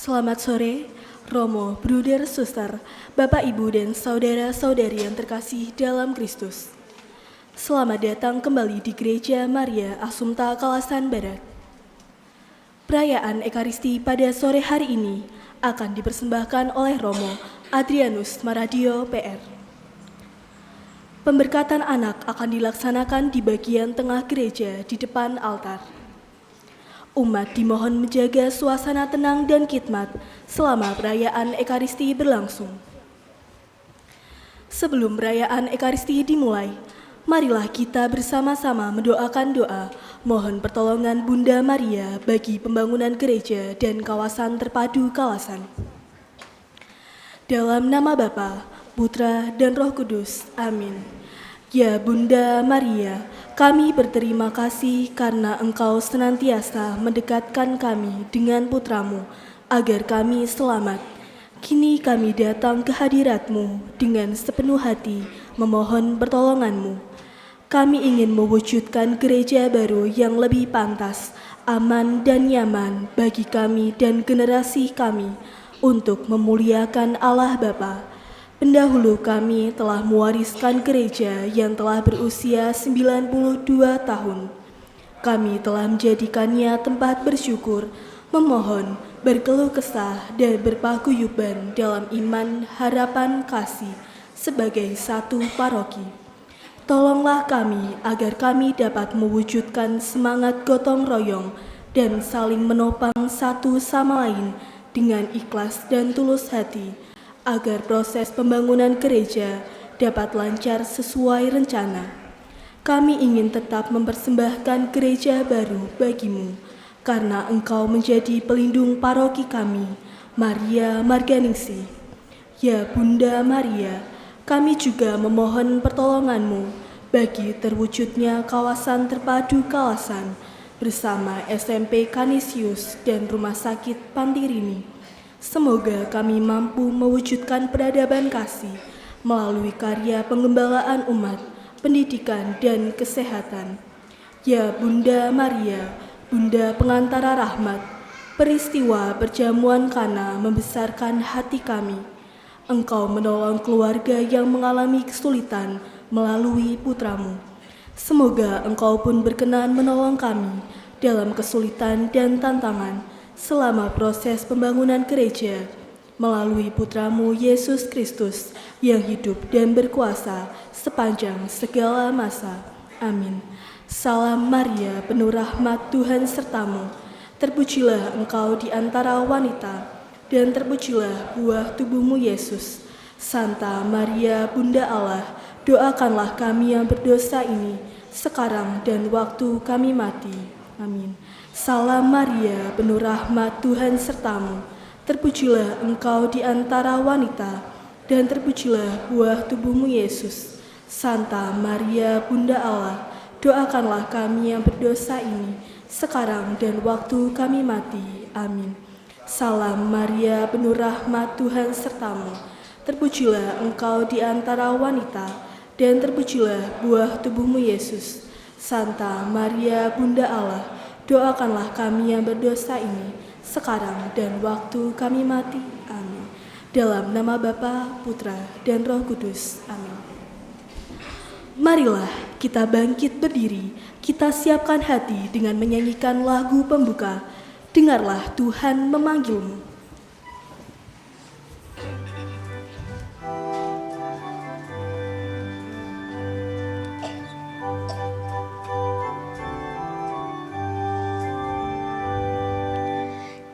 Selamat sore, Romo, Bruder, Suster, Bapak, Ibu, dan Saudara-saudari yang terkasih dalam Kristus. Selamat datang kembali di Gereja Maria Assumpta Kalasan Barat. Perayaan Ekaristi pada sore hari ini akan dipersembahkan oleh Romo Adrianus Maradio, PR. Pemberkatan anak akan dilaksanakan di bagian tengah gereja di depan altar. Umat dimohon menjaga suasana tenang dan khidmat selama perayaan Ekaristi berlangsung. Sebelum perayaan Ekaristi dimulai, marilah kita bersama-sama mendoakan doa mohon pertolongan Bunda Maria bagi pembangunan gereja dan kawasan terpadu Kalasan. Dalam nama Bapa, Putra, dan Roh Kudus. Amin. Ya Bunda Maria, kami berterima kasih karena Engkau senantiasa mendekatkan kami dengan Putramu, agar kami selamat. Kini kami datang ke hadirat-Mu dengan sepenuh hati memohon pertolongan-Mu. Kami ingin mewujudkan gereja baru yang lebih pantas, aman dan nyaman bagi kami dan generasi kami untuk memuliakan Allah Bapa. Pendahulu kami telah mewariskan gereja yang telah berusia 92 tahun. Kami telah menjadikannya tempat bersyukur, memohon, berkeluh kesah, dan berpaguyuban dalam iman, harapan, kasih sebagai satu paroki. Tolonglah kami agar kami dapat mewujudkan semangat gotong royong dan saling menopang satu sama lain dengan ikhlas dan tulus hati, agar proses pembangunan gereja dapat lancar sesuai rencana. Kami ingin tetap mempersembahkan gereja baru bagi-Mu, karena Engkau menjadi pelindung paroki kami, Maria Marganingsi. Ya Bunda Maria, kami juga memohon pertolongan-Mu bagi terwujudnya kawasan terpadu Kalasan bersama SMP Canisius dan Rumah Sakit Pantirini. Semoga kami mampu mewujudkan peradaban kasih melalui karya pengembalaan umat, pendidikan, dan kesehatan. Ya Bunda Maria, Bunda Pengantara Rahmat, peristiwa perjamuan Kana membesarkan hati kami. Engkau menolong keluarga yang mengalami kesulitan melalui Putramu. Semoga Engkau pun berkenan menolong kami dalam kesulitan dan tantangan selama proses pembangunan gereja melalui Putramu Yesus Kristus yang hidup dan berkuasa sepanjang segala masa. Amin. Salam Maria, penuh rahmat Tuhan sertamu. Terpujilah Engkau di antara wanita, dan terpujilah buah tubuhmu Yesus. Santa Maria, Bunda Allah, doakanlah kami yang berdosa ini, sekarang dan waktu kami mati. Amin. Salam Maria, penuh rahmat Tuhan sertamu. Terpujilah Engkau di antara wanita, dan terpujilah buah tubuhmu Yesus. Santa Maria, Bunda Allah, doakanlah kami yang berdosa ini, sekarang dan waktu kami mati. Amin. Salam Maria, penuh rahmat Tuhan sertamu. Terpujilah Engkau di antara wanita, dan terpujilah buah tubuhmu Yesus. Santa Maria, Bunda Allah, doakanlah kami yang berdosa ini, sekarang dan waktu kami mati. Amin. Dalam nama Bapa, Putra, dan Roh Kudus. Amin. Marilah kita bangkit berdiri, kita siapkan hati dengan menyanyikan lagu pembuka, Dengarlah Tuhan Memanggilmu.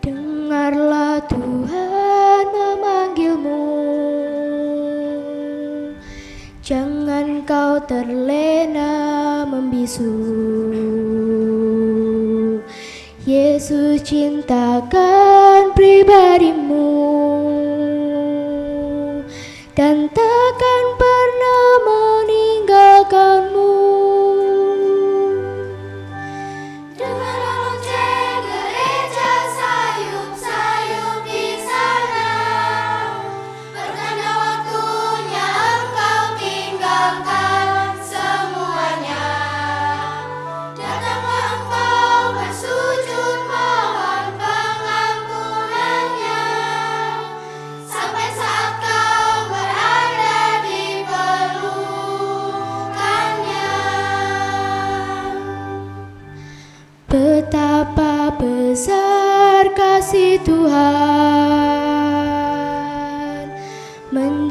Dengarlah Tuhan memanggilmu, jangan kau terlena membisu. Yesus cintakan pribadimu dan takkan pernah meninggalkanmu. Datanglah engkau bersujud mohon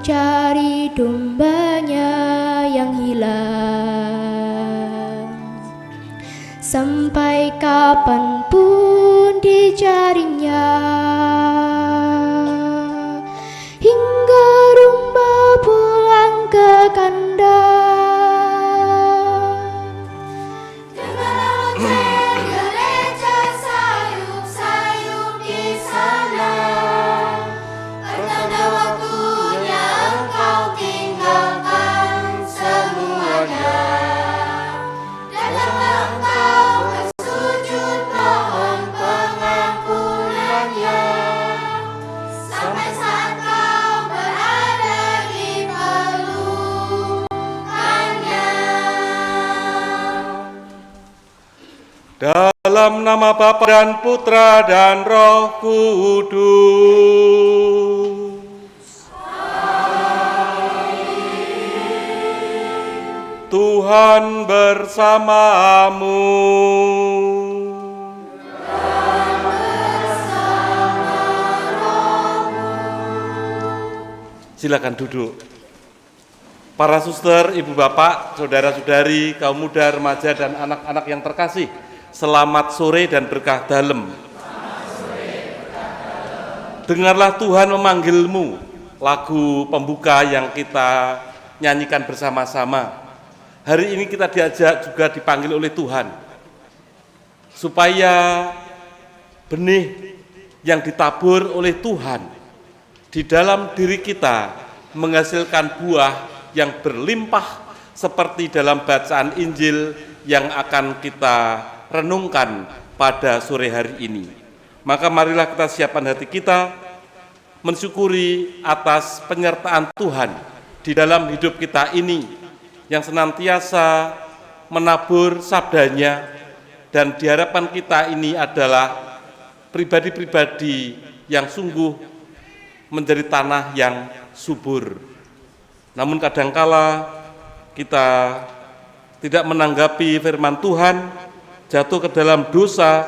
mencari dombanya yang hilang. Sampai kapanpun dicarinya, hingga domba pulang ke kandang. Dalam nama Bapa dan Putra dan Roh Kudus. Tuhan bersamamu. Silakan duduk. Para suster, ibu bapak, saudara-saudari, kaum muda, remaja, dan anak-anak yang terkasih, selamat sore dan berkah dalem. Dengarlah Tuhan memanggilmu, lagu pembuka yang kita nyanyikan bersama-sama. Hari ini kita diajak juga dipanggil oleh Tuhan, supaya benih yang ditabur oleh Tuhan di dalam diri kita menghasilkan buah yang berlimpah seperti dalam bacaan Injil yang akan kita renungkan pada sore hari ini. Maka marilah kita siapkan hati kita mensyukuri atas penyertaan Tuhan di dalam hidup kita ini yang senantiasa menabur sabdanya, dan diharapkan kita ini adalah pribadi-pribadi yang sungguh menjadi tanah yang subur. Namun kadangkala kita tidak menanggapi firman Tuhan, jatuh ke dalam dosa,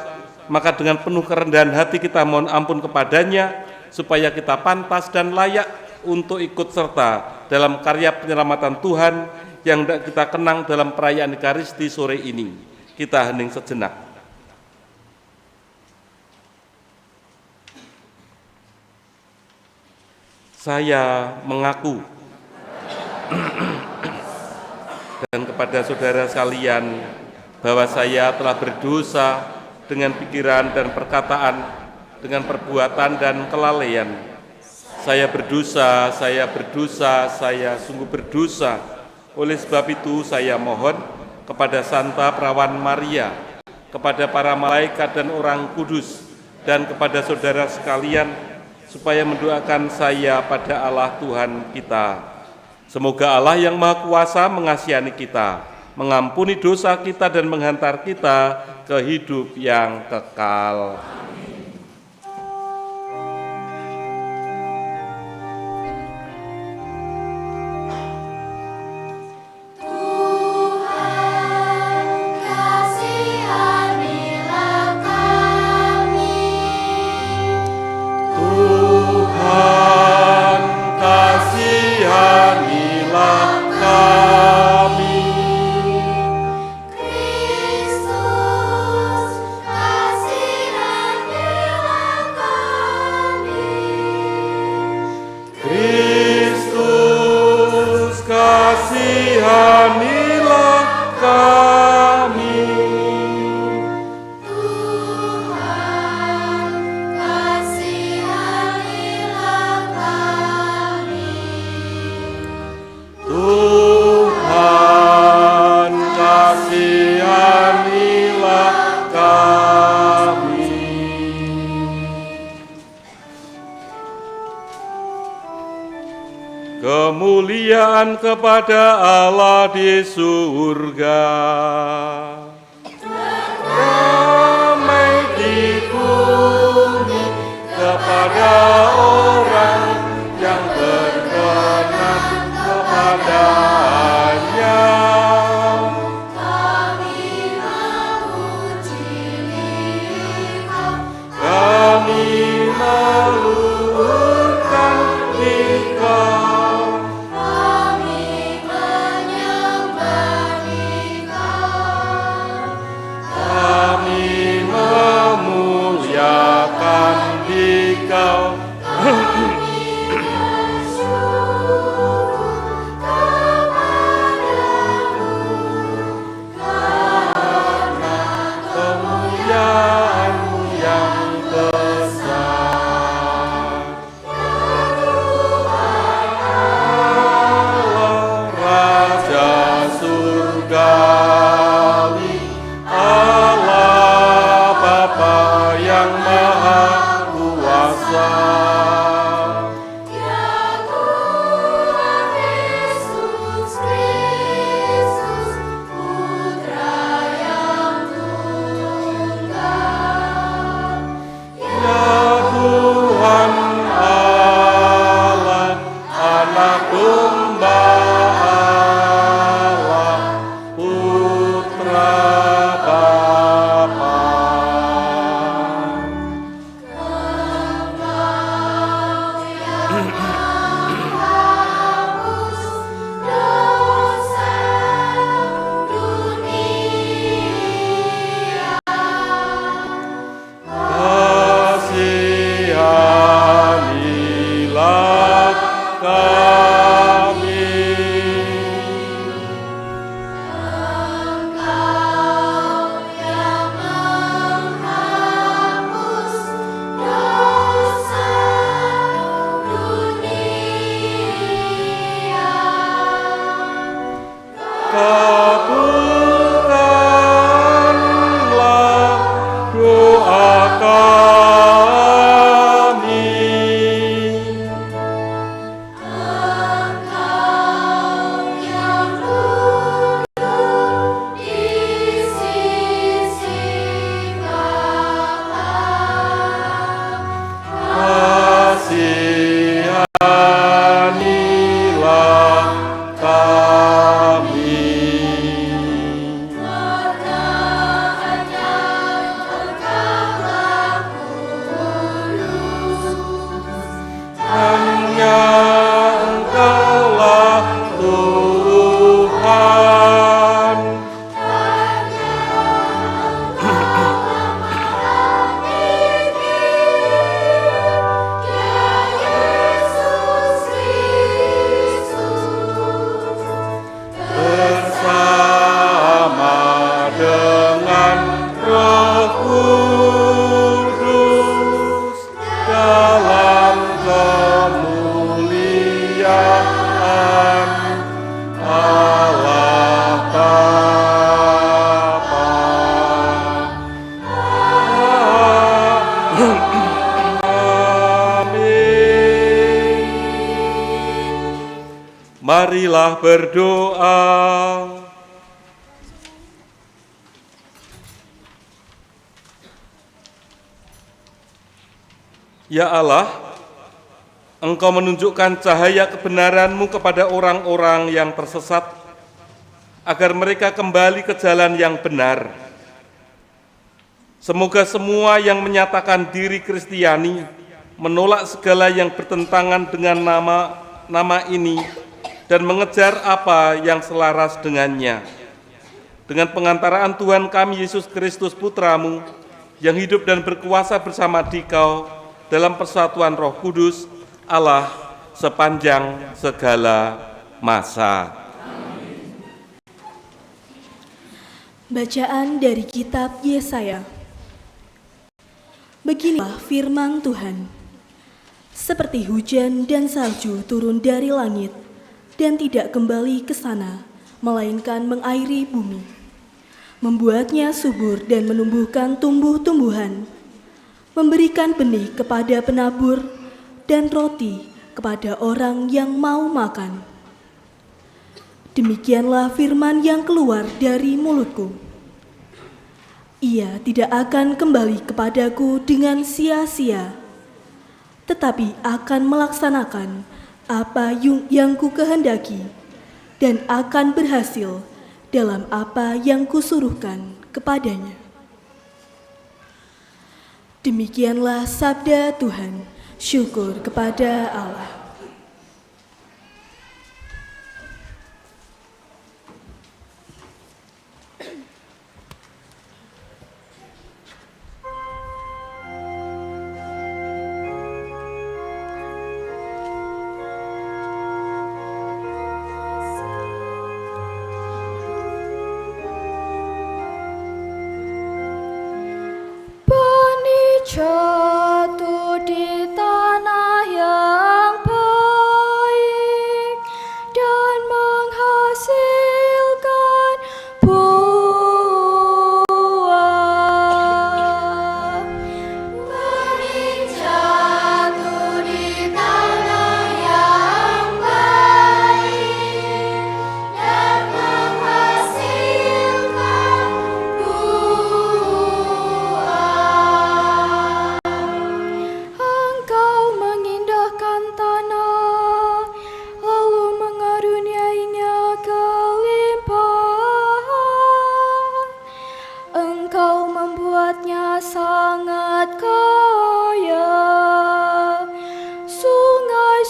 maka dengan penuh kerendahan hati kita mohon ampun kepadanya, supaya kita pantas dan layak untuk ikut serta dalam karya penyelamatan Tuhan yang kita kenang dalam perayaan Ekaristi sore ini. Kita hening sejenak. Saya mengaku dan kepada saudara sekalian bahwa saya telah berdosa dengan pikiran dan perkataan, dengan perbuatan dan kelalaian. Saya berdosa, saya sungguh berdosa. Oleh sebab itu saya mohon kepada Santa Perawan Maria, kepada para malaikat dan orang kudus, dan kepada saudara sekalian, supaya mendoakan saya pada Allah Tuhan kita. Semoga Allah yang Maha Kuasa mengasihani kita, mengampuni dosa kita dan menghantar kita ke hidup yang kekal. Kemuliaan kepada Allah di surga, damai di bumi kepada orang yang berkenan kepadanya. Kami memuji Engkau, kami meluhurkan Engkau. Kasihanilah kami. Kabulkanlah doa kami. Kasihanilah kami. Hanya Engkaulah Tuhan. Bersama dengan Roh Kudus dalam kemuliaan Allah Bapa. Amin. Marilah berdoa. Ya Allah, Engkau menunjukkan cahaya kebenaran-Mu kepada orang-orang yang tersesat, agar mereka kembali ke jalan yang benar. Semoga semua yang menyatakan diri Kristiani menolak segala yang bertentangan dengan nama ini dan mengejar apa yang selaras dengannya. Dengan pengantaraan Tuhan kami Yesus Kristus Putra-Mu, yang hidup dan berkuasa bersama Dikau dalam persatuan Roh Kudus, Allah sepanjang segala masa. Bacaan dari kitab Yesaya. Beginilah firman Tuhan. Seperti hujan dan salju turun dari langit dan tidak kembali ke sana, melainkan mengairi bumi, membuatnya subur dan menumbuhkan tumbuh-tumbuhan, memberikan benih kepada penabur dan roti kepada orang yang mau makan. Demikianlah firman yang keluar dari mulutku. Ia tidak akan kembali kepadaku dengan sia-sia, tetapi akan melaksanakan apa yang ku kehendaki dan akan berhasil dalam apa yang kusuruhkan kepadanya. Demikianlah sabda Tuhan. Syukur kepada Allah. Benih jatuh di tanah yang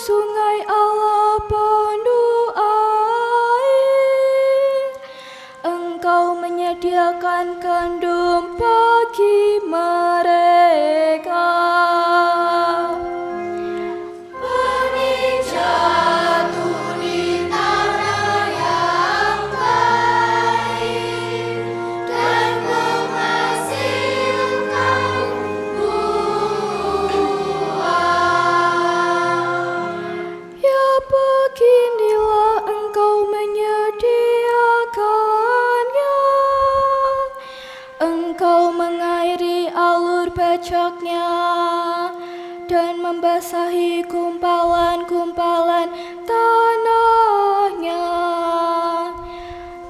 sungai Allah penuh air, Engkau menyediakan gandum bagi mereka. Benih jatuh di tanah yang baik dan menghasilkan buah. Ya beginilah Engkau menyediakannya. Engkau mengairi alur bacaknya dan membasahi kumpalan-kumpalan tanahnya.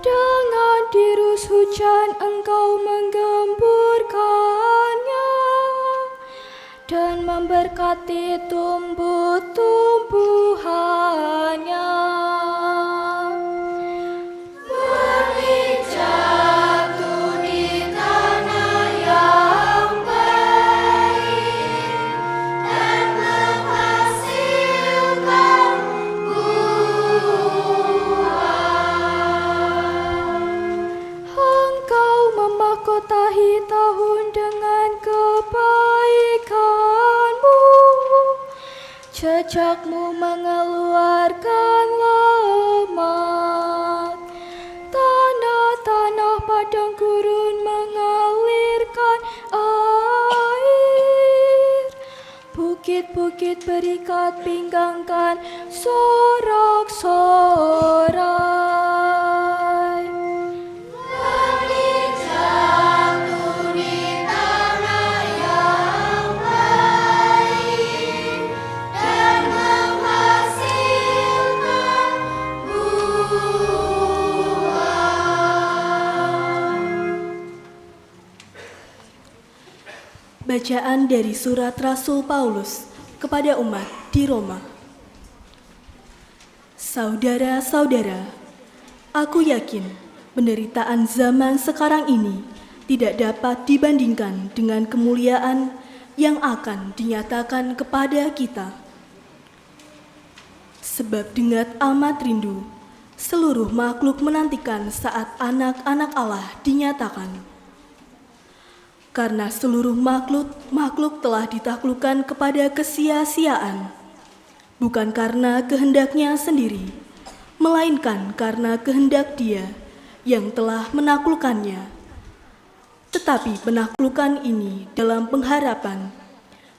Dengan dirus hujan Engkau menggemburkannya dan memberkati tumbuh-tumbuhannya. Benih jatuh di tanah yang baik dan menghasilkan buah. Engkau memahkotahi tahun dengan kebaikanmu, jejakmu mengeluarkan lemak. Tanah-tanah padang gurun mengalirkan air, bukit-bukit berikat pinggangkan sorak-sorai. Benih jatuh di tanah yang baik dan menghasilkan buah. Bacaan dari surat Rasul Paulus kepada umat di Roma. Saudara-saudara, aku yakin penderitaan zaman sekarang ini tidak dapat dibandingkan dengan kemuliaan yang akan dinyatakan kepada kita. Sebab dengan amat rindu, seluruh makhluk menantikan saat anak-anak Allah dinyatakan. Karena seluruh makhluk telah ditaklukkan kepada kesia-siaan, bukan karena kehendaknya sendiri, melainkan karena kehendak Dia yang telah menaklukkannya. Tetapi penaklukan ini dalam pengharapan,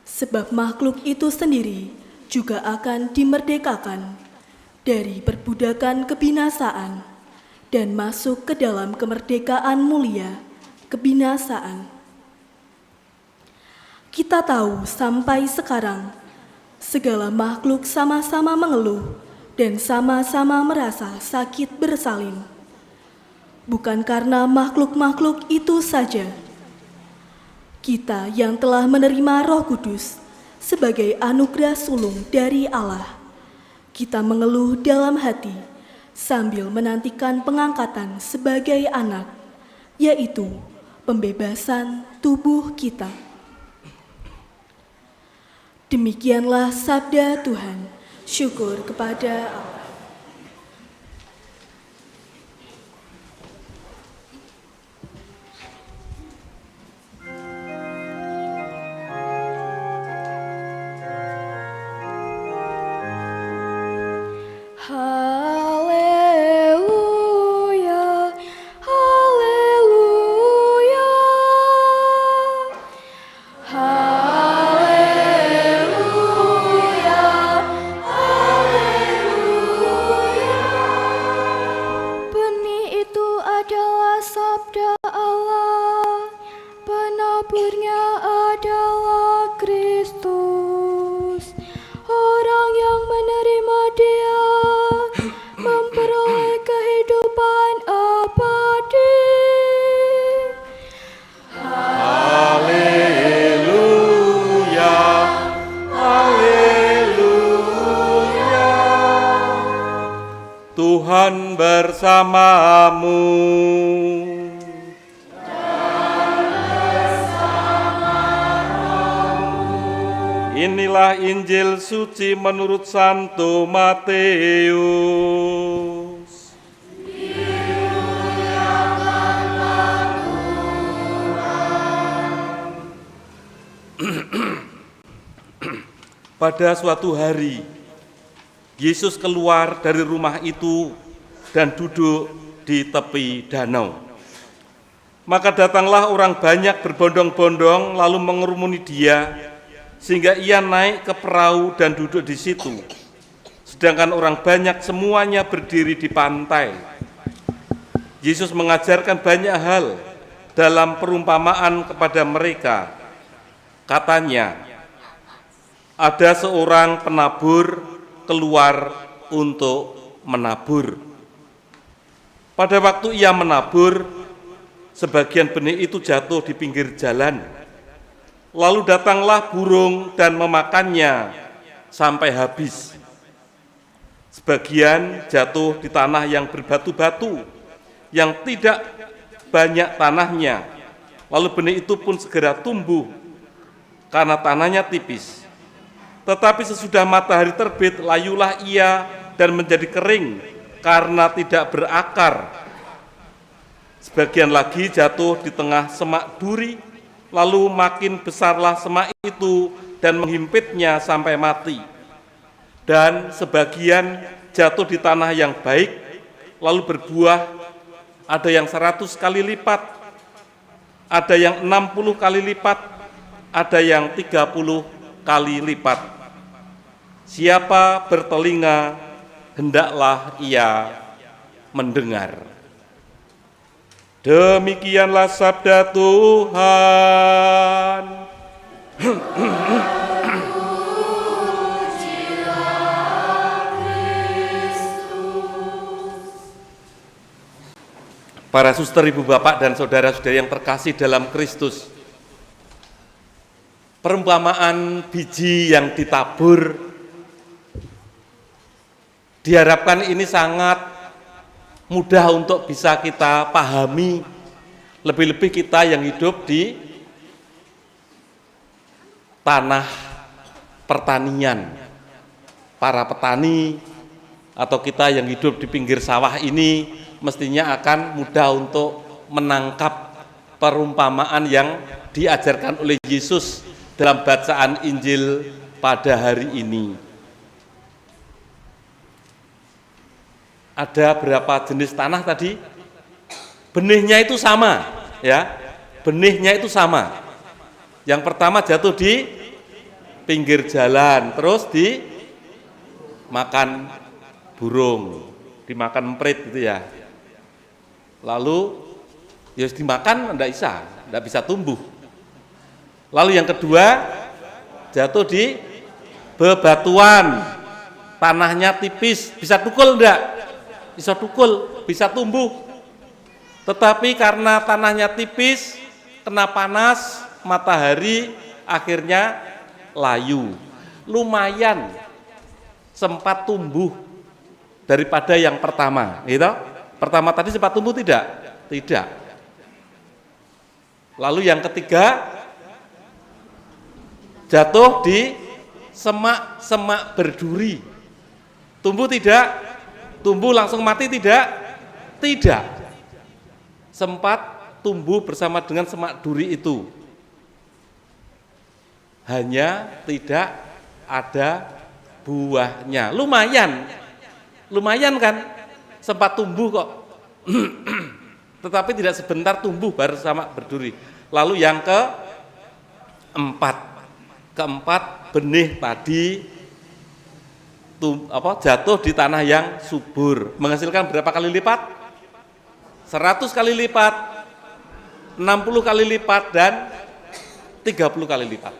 sebab makhluk itu sendiri juga akan dimerdekakan dari perbudakan kebinasaan dan masuk ke dalam kemerdekaan mulia kebinasaan. Kita tahu sampai sekarang, segala makhluk sama-sama mengeluh dan sama-sama merasa sakit bersalin. Bukan karena makhluk-makhluk itu saja. Kita yang telah menerima Roh Kudus sebagai anugerah sulung dari Allah, kita mengeluh dalam hati sambil menantikan pengangkatan sebagai anak, yaitu pembebasan tubuh kita. Demikianlah sabda Tuhan. Syukur kepada Allah. Haleluya, haleluya, haleluya, haleluya. Benih itu adalah sabda Allah, penaburnya adalah Kristus. Orang yang menerima Dia memperoleh kehidupan abadi. Haleluya, haleluya. Tuhan bersamamu. Inilah Injil suci menurut Santo Matius. Pada suatu hari, Yesus keluar dari rumah itu dan duduk di tepi danau. Maka datanglah orang banyak berbondong-bondong lalu mengerumuni dia, sehingga ia naik ke perahu dan duduk di situ. Sedangkan orang banyak semuanya berdiri di pantai. Yesus mengajarkan banyak hal dalam perumpamaan kepada mereka. Katanya, ada seorang penabur keluar untuk menabur. Pada waktu ia menabur, sebagian benih itu jatuh di pinggir jalan. Lalu datanglah burung dan memakannya sampai habis. Sebagian jatuh di tanah yang berbatu-batu, yang tidak banyak tanahnya. Lalu benih itu pun segera tumbuh, karena tanahnya tipis. Tetapi sesudah matahari terbit, layulah ia dan menjadi kering, karena tidak berakar. Sebagian lagi jatuh di tengah semak duri, lalu makin besarlah semak itu dan menghimpitnya sampai mati. Dan sebagian jatuh di tanah yang baik, lalu berbuah, ada yang 100 kali lipat, ada yang 60 kali lipat, ada yang 30 kali lipat. Siapa bertelinga, hendaklah ia mendengar. Demikianlah sabda Tuhan. Para suster, ibu bapak, dan saudara-saudari yang terkasih dalam Kristus, perumpamaan biji yang ditabur diharapkan ini sangat mudah untuk bisa kita pahami, lebih-lebih kita yang hidup di tanah pertanian. Para petani atau kita yang hidup di pinggir sawah ini mestinya akan mudah untuk menangkap perumpamaan yang diajarkan oleh Yesus dalam bacaan Injil pada hari ini. Ada berapa jenis tanah tadi? Benihnya itu sama, ya. Benihnya itu sama. Yang pertama jatuh di pinggir jalan, terus dimakan burung, dimakan emprit gitu ya. Lalu ya dimakan enggak bisa tumbuh. Lalu yang kedua jatuh di bebatuan, tanahnya tipis, bisa tukul enggak? Bisa tukul, bisa tumbuh. Tetapi karena tanahnya tipis, kena panas, matahari, akhirnya layu. Lumayan sempat tumbuh daripada yang pertama, gitu. Pertama tadi sempat tumbuh tidak? Tidak. Lalu yang ketiga jatuh di semak-semak berduri. Tumbuh tidak? Tumbuh langsung mati tidak? Tidak. Sempat tumbuh bersama dengan semak duri itu. Hanya tidak ada buahnya. Lumayan kan? Sempat tumbuh kok. Tetapi tidak sebentar tumbuh bersama berduri. Lalu yang keempat benih tadi jatuh di tanah yang subur, menghasilkan berapa kali lipat? 100 kali lipat, 60 kali lipat, dan 30 kali lipat.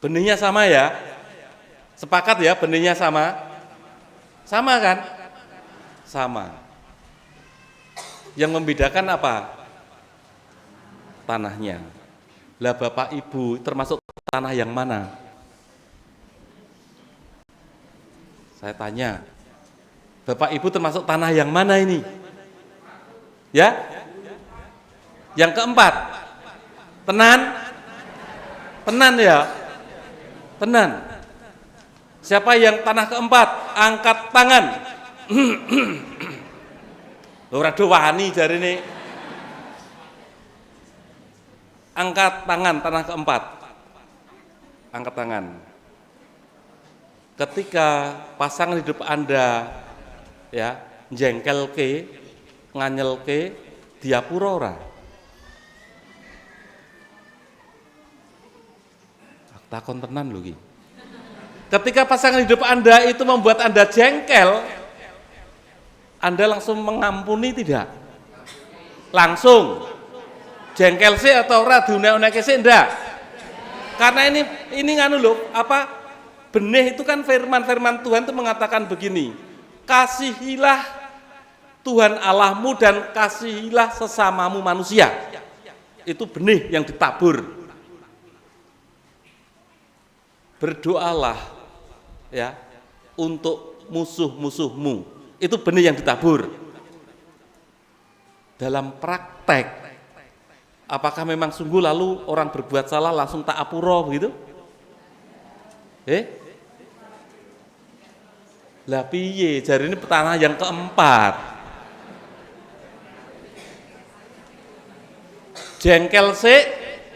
Benihnya sama ya? Sepakat ya benihnya sama? Sama kan? Sama. Yang membedakan apa? Tanahnya. Lah Bapak Ibu termasuk tanah yang mana? Saya tanya, Bapak Ibu termasuk tanah yang mana ini? Ya? Yang keempat, tenan? Tenan ya? Tenan. Siapa yang tanah keempat? Angkat tangan. Ora do wani jarine. Angkat tangan tanah keempat. Angkat tangan. Ketika pasangan hidup Anda ya njengkelke, nganyelke, diapura ora? Takon tenan lho iki. Ketika pasangan hidup Anda itu membuat Anda jengkel, Anda langsung mengampuni tidak? Langsung. Jengkel sih atau ora diunek-uneke sih ndak? Karena ini nganu lho, apa? Benih itu kan firman Tuhan itu mengatakan begini. Kasihilah Tuhan Allahmu dan kasihilah sesamamu manusia. Itu benih yang ditabur. Berdoalah ya untuk musuh-musuhmu. Itu benih yang ditabur. Dalam praktek, apakah memang sungguh lalu orang berbuat salah langsung tak apuro begitu? Lah piye? Jari ini tanah yang keempat. Jengkel sik,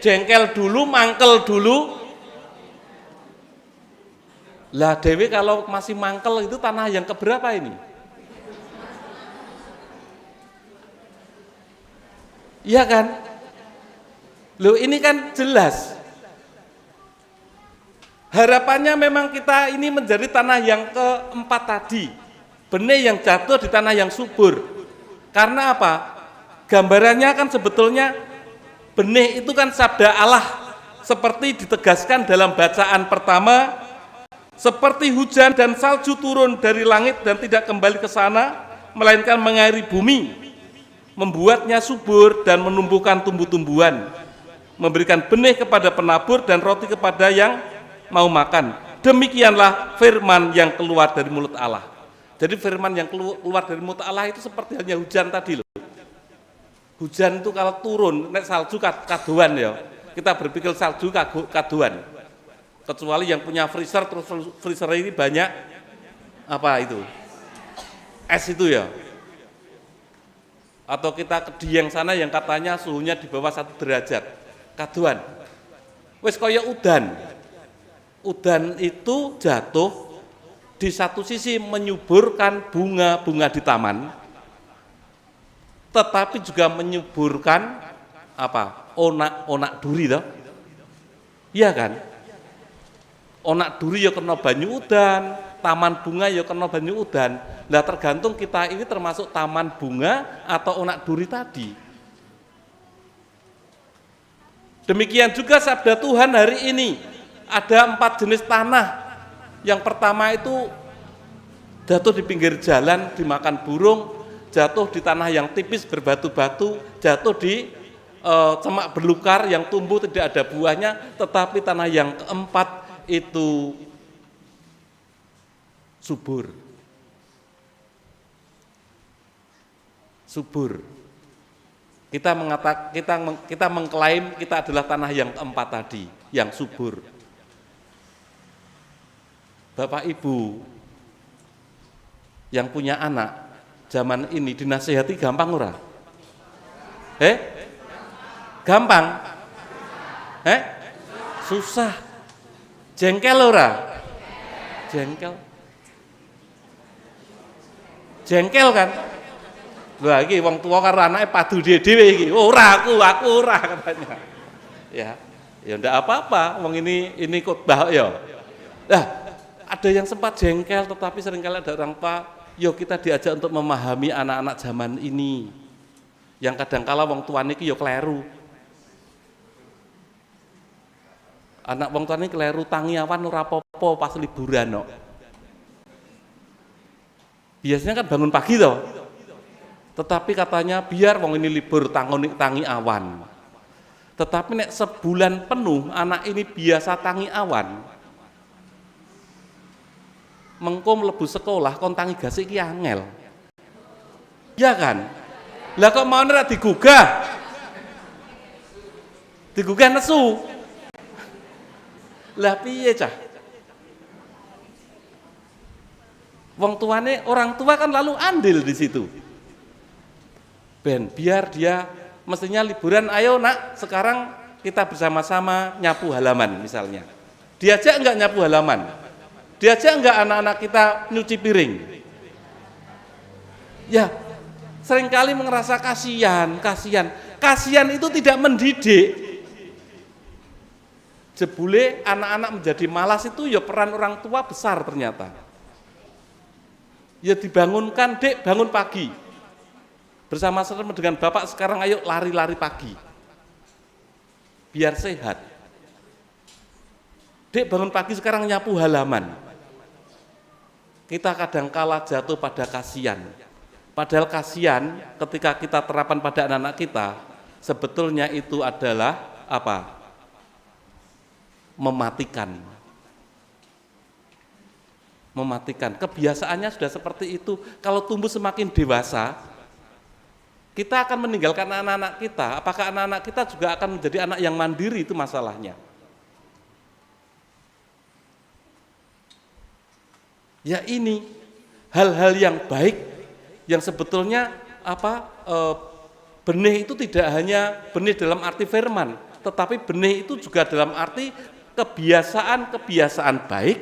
jengkel dulu, mangkel dulu. Lah Dewi kalau masih mangkel itu tanah yang keberapa ini? Iya kan? Loh ini kan jelas. Harapannya memang kita ini menjadi tanah yang keempat tadi. Benih yang jatuh di tanah yang subur. Karena apa? Gambarannya kan sebetulnya benih itu kan sabda Allah. Seperti ditegaskan dalam bacaan pertama, seperti hujan dan salju turun dari langit dan tidak kembali ke sana, melainkan mengairi bumi, membuatnya subur dan menumbuhkan tumbuh-tumbuhan, memberikan benih kepada penabur dan roti kepada yang mau makan. Demikianlah firman yang keluar dari mulut Allah. Jadi firman yang keluar dari mulut Allah itu seperti halnya hujan tadi loh. Hujan itu kalau turun, nek salju kaduan ya. Kita berpikir salju kaduan. Kecuali yang punya freezer, terus freezer ini banyak apa itu? Es itu ya. Atau kita ke Dieng sana yang katanya suhunya di bawah 1 derajat. Kaduan. Wis kaya udan. Udan itu jatuh di satu sisi menyuburkan bunga-bunga di taman, tetapi juga menyuburkan apa? Onak-onak duri toh. Iya kan? Onak duri ya kena banyu udan, taman bunga ya kena banyu udan. Lah tergantung kita ini termasuk taman bunga atau onak duri tadi. Demikian juga sabda Tuhan hari ini. Ada 4 jenis tanah. Yang pertama itu jatuh di pinggir jalan dimakan burung, jatuh di tanah yang tipis berbatu-batu, jatuh di semak belukar yang tumbuh tidak ada buahnya, tetapi tanah yang keempat itu subur. Subur. Kita mengklaim kita adalah tanah yang keempat tadi, yang subur. Bapak Ibu yang punya anak zaman ini dinasihati gampang ora? Gampang? Susah. Jengkel ora? Jengkel kan? Lha iki wong tua karo anake padu dhewe iki. Ora aku ora katanya. Ya ndak apa-apa, wong ini khotbah ya. Nah, ada yang sempat jengkel tetapi seringkali ada orang tua, yo kita diajak untuk memahami anak-anak zaman ini. Yang kadangkala wong tua niki yo kleru. Anak wong tua niki kleru tangi awan ora apa-apa pas liburan kok. Biasanya kan bangun pagi toh. Tetapi katanya biar wong ini libur tangi awan. Tetapi nek sebulan penuh anak ini biasa tangi awan. Mengko mlebu sekolah kon tangi gas iki angel. Ya kan? Lah kok mau ora digugah? Digugah nesu. Lah piye cah? Orang tua kan lalu andil di situ. Biar dia mestinya liburan, ayo nak sekarang kita bersama-sama nyapu halaman misalnya. Diajak enggak nyapu halaman? Diajak enggak anak-anak kita nyuci piring? Ya, seringkali merasa kasihan. Kasihan itu tidak mendidik. Jebule anak-anak menjadi malas itu ya peran orang tua besar ternyata. Ya dibangunkan, Dek, bangun pagi. Bersama-sama dengan Bapak sekarang ayo lari-lari pagi. Biar sehat. Dek, bangun pagi sekarang nyapu halaman. Kita kadangkala jatuh pada kasihan. Padahal kasihan ketika kita terapkan pada anak-anak kita, sebetulnya itu adalah apa? Mematikan. Kebiasaannya sudah seperti itu. Kalau tumbuh semakin dewasa, kita akan meninggalkan anak-anak kita. Apakah anak-anak kita juga akan menjadi anak yang mandiri, itu masalahnya. Ya ini hal-hal yang baik yang sebetulnya benih itu tidak hanya benih dalam arti firman, tetapi benih itu juga dalam arti kebiasaan-kebiasaan baik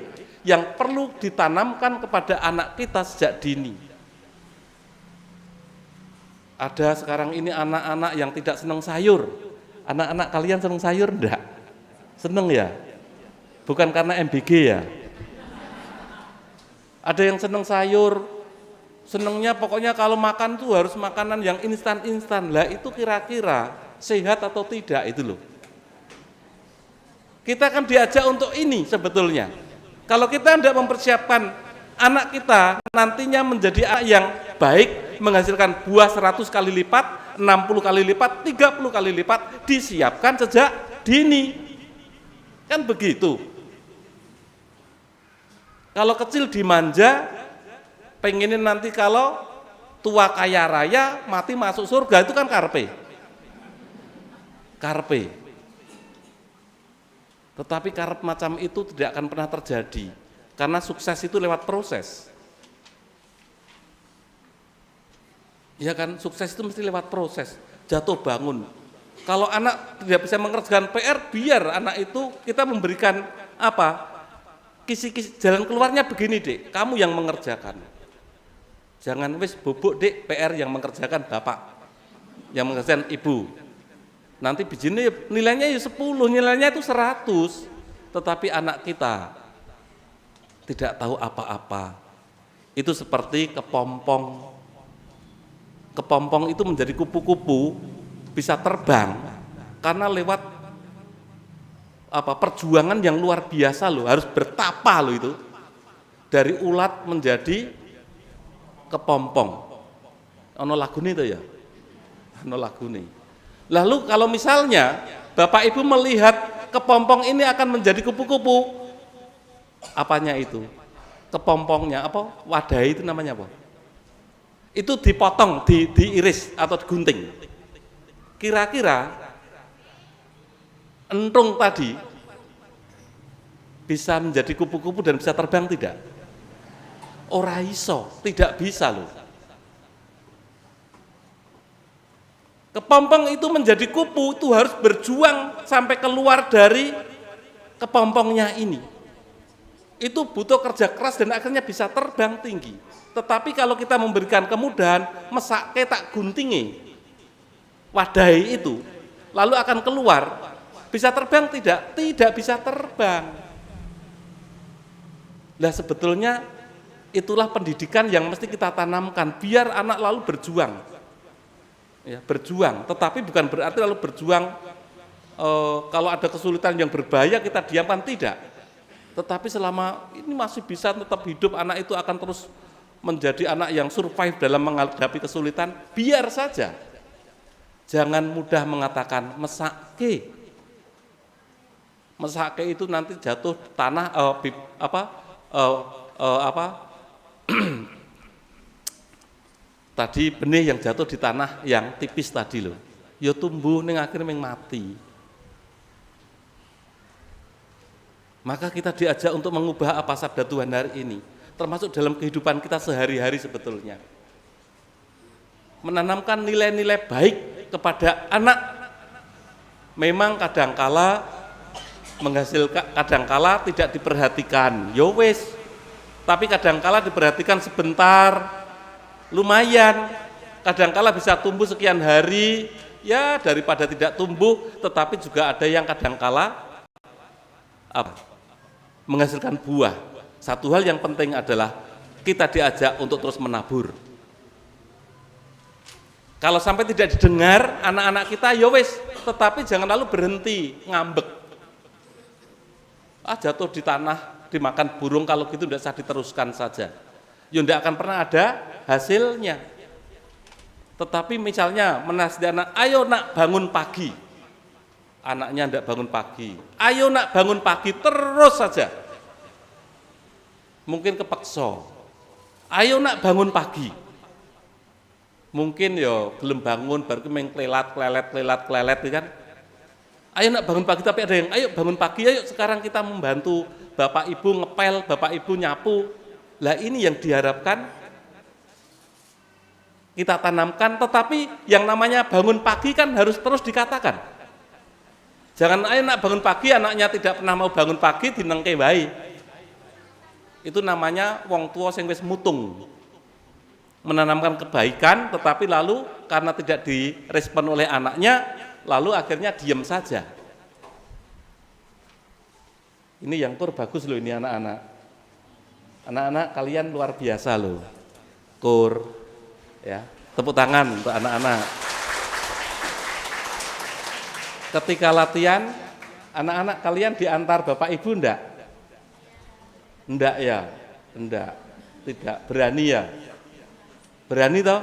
yang perlu ditanamkan kepada anak kita sejak dini. Ada sekarang ini anak-anak yang tidak senang sayur. Anak-anak kalian senang sayur enggak? Senang ya? Bukan karena MBG ya? Ada yang senang sayur, senangnya pokoknya kalau makan tuh harus makanan yang instan-instan. Lah itu kira-kira sehat atau tidak itu loh. Kita akan diajak untuk ini sebetulnya. Kalau kita tidak mempersiapkan anak kita nantinya menjadi anak yang baik, menghasilkan buah 100 kali lipat, 60 kali lipat, 30 kali lipat, disiapkan sejak dini. Kan begitu. Kalau kecil dimanja, pengenin nanti kalau tua kaya raya, mati masuk surga, itu kan karpe. Tetapi karep macam itu tidak akan pernah terjadi, karena sukses itu lewat proses. Ya kan, sukses itu mesti lewat proses, jatuh bangun. Kalau anak tidak bisa mengerjakan PR, biar anak itu kita memberikan kisi-kisi jalan keluarnya begini, Dek, kamu yang mengerjakan. Jangan wis bobok, Dek, PR yang mengerjakan bapak, yang mengerjakan ibu. Nanti bijine nilainya 10, nilainya itu 100. Tetapi anak kita tidak tahu apa-apa. Itu seperti kepompong. Kepompong itu menjadi kupu-kupu, bisa terbang karena lewat perjuangan yang luar biasa loh, harus bertapa loh itu. Dari ulat menjadi kepompong. Ono lagune itu ya. Ono lagune. Lalu kalau misalnya Bapak Ibu melihat kepompong ini akan menjadi kupu-kupu, apanya itu? Kepompongnya wadah itu namanya apa? Itu dipotong, diiris atau digunting. Kira-kira entung tadi bisa menjadi kupu-kupu dan bisa terbang tidak? Ora iso, tidak bisa loh. Kepompong itu menjadi kupu itu harus berjuang sampai keluar dari kepompongnya ini. Itu butuh kerja keras dan akhirnya bisa terbang tinggi. Tetapi kalau kita memberikan kemudahan, mesake tak guntingi wadai itu, lalu akan keluar, bisa terbang tidak? Tidak bisa terbang. Nah sebetulnya itulah pendidikan yang mesti kita tanamkan, biar anak lalu berjuang. Ya, berjuang, tetapi bukan berarti lalu berjuang kalau ada kesulitan yang berbahaya kita diamkan, tidak. Tetapi selama ini masih bisa tetap hidup, anak itu akan terus menjadi anak yang survive dalam menghadapi kesulitan, biar saja. Jangan mudah mengatakan mesake. Mesake itu nanti jatuh tanah tadi benih yang jatuh di tanah yang tipis tadi loh, ya tumbuh ning akhirnya mati. Maka kita diajak untuk mengubah apa sabda Tuhan hari ini, termasuk dalam kehidupan kita sehari-hari sebetulnya. Menanamkan nilai-nilai baik kepada anak. Memang kadangkala menghasilkan, kadangkala tidak diperhatikan. Ya wis. Tapi kadangkala diperhatikan sebentar, lumayan. Kadangkala bisa tumbuh sekian hari, ya daripada tidak tumbuh. Tetapi juga ada yang kadangkala menghasilkan buah. Satu hal yang penting adalah kita diajak untuk terus menabur. Kalau sampai tidak didengar anak-anak kita, ya wis, tetapi jangan lalu berhenti ngambek. Jatuh di tanah, dimakan burung, kalau gitu tidak usah diteruskan saja. Ya tidak akan pernah ada hasilnya. Tetapi misalnya menasihati anak, ayo nak bangun pagi. Anaknya tidak bangun pagi. Ayo nak bangun pagi, terus saja. Mungkin kepeksa. Ayo nak bangun pagi. Mungkin ya belum bangun, baru klelet kan. Ayo nak bangun pagi, tapi ada yang ayo bangun pagi, ayo sekarang kita membantu Bapak Ibu ngepel, Bapak Ibu nyapu. Lah ini yang diharapkan kita tanamkan, tetapi yang namanya bangun pagi kan harus terus dikatakan. Jangan ayo nak bangun pagi, anaknya tidak pernah mau bangun pagi, dinengke wae. Itu namanya wong tua sing wis mutung. Menanamkan kebaikan, tetapi lalu karena tidak direspon oleh anaknya, lalu akhirnya diam saja. Ini yang kur bagus loh ini anak-anak. Anak-anak kalian luar biasa loh. Kur, ya, tepuk tangan untuk anak-anak. Ketika latihan, anak-anak kalian diantar Bapak Ibu enggak? Enggak ya? Enggak. Tidak berani ya? Berani toh?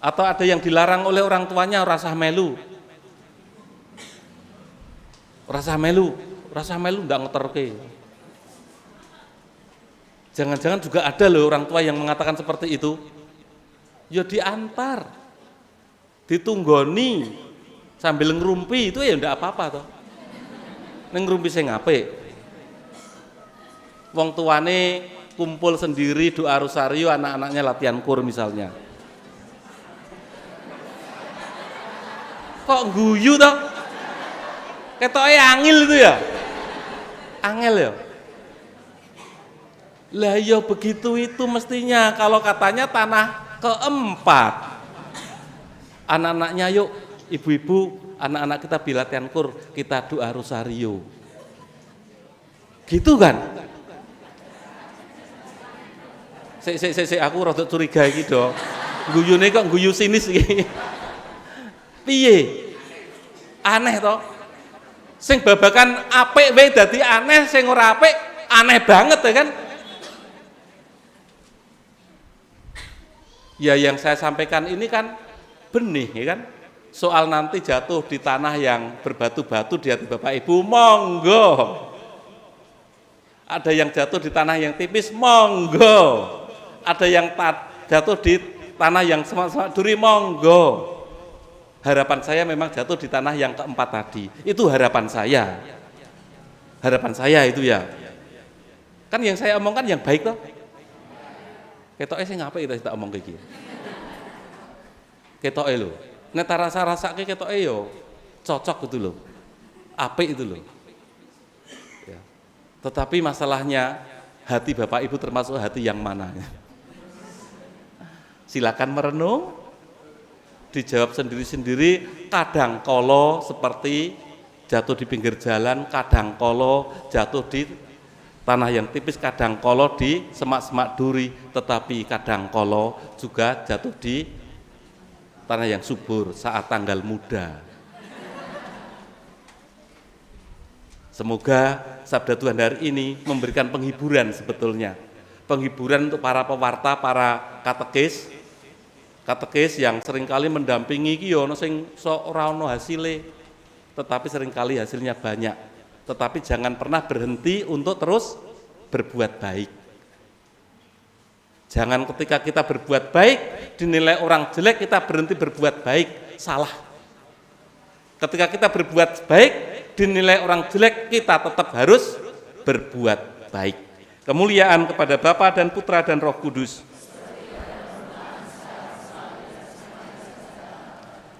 Atau ada yang dilarang oleh orang tuanya rasa melu? Rasa melu enggak ngeterke. Jangan-jangan juga ada loh orang tua yang mengatakan seperti itu. Ya diantar, ditunggoni, sambil ngerumpi itu ya enggak apa-apa toh. Ngerumpi sing apik. Wong tuane kumpul sendiri doa rosario, anak-anaknya latihan kur misalnya. Kok guyu toh? Ketoke angel itu ya. Angel ya. Lah ya begitu itu mestinya kalau katanya tanah keempat. Anak-anaknya yuk, ibu-ibu, anak-anak kita latihan kur, kita doa rosario. Gitu kan? Aku rada curiga iki, Dok. Guyune kok guyu sinis iki. Piye? Aneh toh? Sing babakan apik wae dadi aneh, sing ora apik aneh banget ya kan? Ya yang saya sampaikan ini kan benih ya kan? Soal nanti jatuh di tanah yang berbatu-batu di hati Bapak Ibu, monggo. Ada yang jatuh di tanah yang tipis, monggo. Ada yang jatuh di tanah yang semak-semak duri, monggo. Harapan saya memang jatuh di tanah yang keempat tadi. Itu harapan saya. Harapan saya itu ya. Kan yang saya omongkan yang baik toh. Ketoke sing apik itu tak omong iki. Ketoke lho. Nek rasa-rasake ketoke yo cocok gitu loh. Apik itu loh. Ya. Tetapi masalahnya hati Bapak Ibu termasuk hati yang mana? Silakan merenung, dijawab sendiri-sendiri. Kadang kala seperti jatuh di pinggir jalan, kadang kala jatuh di tanah yang tipis, kadang kala di semak-semak duri, tetapi kadang kala juga jatuh di tanah yang subur saat tanggal muda. Semoga sabda Tuhan hari ini memberikan penghiburan sebetulnya. Penghiburan untuk para pewarta, para katekis yang seringkali mendampingi iki ya ana sing sok ora ana hasile, tetapi seringkali hasilnya banyak. Tetapi jangan pernah berhenti untuk terus berbuat baik. Jangan ketika kita berbuat baik dinilai orang jelek kita berhenti berbuat baik, salah. Ketika kita berbuat baik dinilai orang jelek kita tetap harus berbuat baik. Kemuliaan kepada Bapa dan Putra dan Roh Kudus.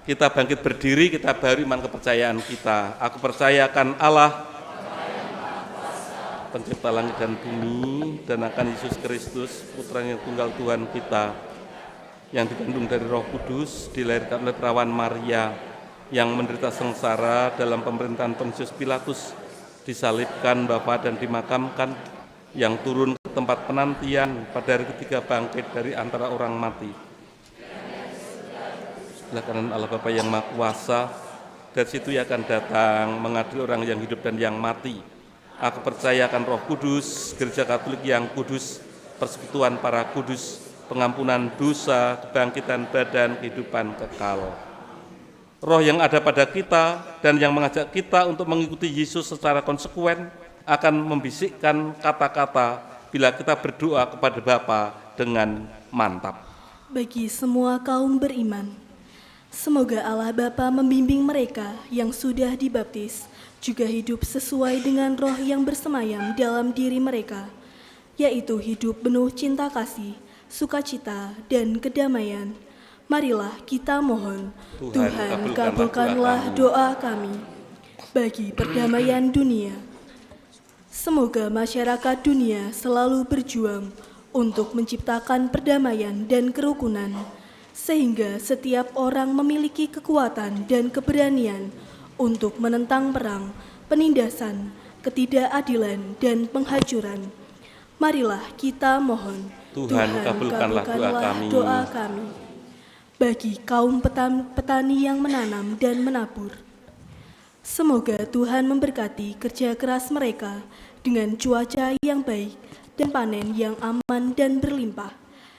Kita bangkit berdiri, kita baru iman kepercayaan kita. Aku percayakan Allah, pencipta langit dan bumi, dan akan Yesus Kristus, Putranya tunggal Tuhan kita, yang dikandung dari Roh Kudus, dilahirkan oleh perawan Maria, yang menderita sengsara dalam pemerintahan Pontius Pilatus, disalibkan Bapa dan dimakamkan, yang turun ke tempat penantian, pada hari ketiga bangkit dari antara orang mati. Sebelah kanan Allah Bapa yang Maha Kuasa, dari situ ia akan datang mengadili orang yang hidup dan yang mati. Aku percayakan Roh Kudus, Gereja Katolik yang kudus, persekutuan para kudus, pengampunan dosa, kebangkitan badan, kehidupan kekal. Roh yang ada pada kita dan yang mengajak kita untuk mengikuti Yesus secara konsekuen akan membisikkan kata-kata bila kita berdoa kepada Bapa dengan mantap. Bagi semua kaum beriman, semoga Allah Bapa membimbing mereka yang sudah dibaptis juga hidup sesuai dengan roh yang bersemayam dalam diri mereka, yaitu hidup penuh cinta kasih, sukacita, dan kedamaian. Marilah kita mohon, Tuhan kabulkanlah doa kami bagi perdamaian dunia. Semoga masyarakat dunia selalu berjuang untuk menciptakan perdamaian dan kerukunan, sehingga setiap orang memiliki kekuatan dan keberanian untuk menentang perang, penindasan, ketidakadilan, dan penghancuran. Marilah kita mohon, Tuhan kabulkanlah doa kami. Bagi kaum petani yang menanam dan menabur, semoga Tuhan memberkati kerja keras mereka dengan cuaca yang baik dan panen yang aman dan berlimpah.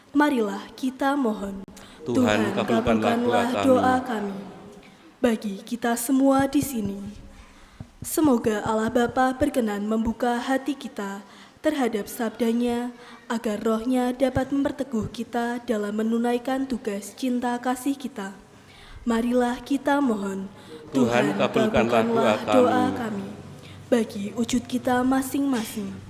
Marilah kita mohon, Tuhan kabulkanlah doa kami. Bagi kita semua di sini, semoga Allah Bapa berkenan membuka hati kita terhadap sabdanya, agar rohnya dapat memperteguh kita dalam menunaikan tugas cinta kasih kita. Marilah kita mohon, Tuhan kabulkanlah doa kami. Bagi wujud kita masing-masing.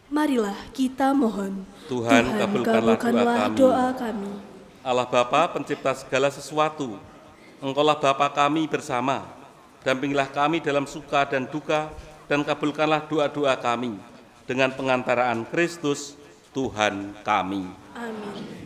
Marilah kita mohon, Tuhan kabulkanlah doa kami. Allah Bapa pencipta segala sesuatu, Engkaulah Bapa kami bersama, dampingilah kami dalam suka dan duka, dan kabulkanlah doa-doa kami, dengan pengantaraan Kristus, Tuhan kami. Amin.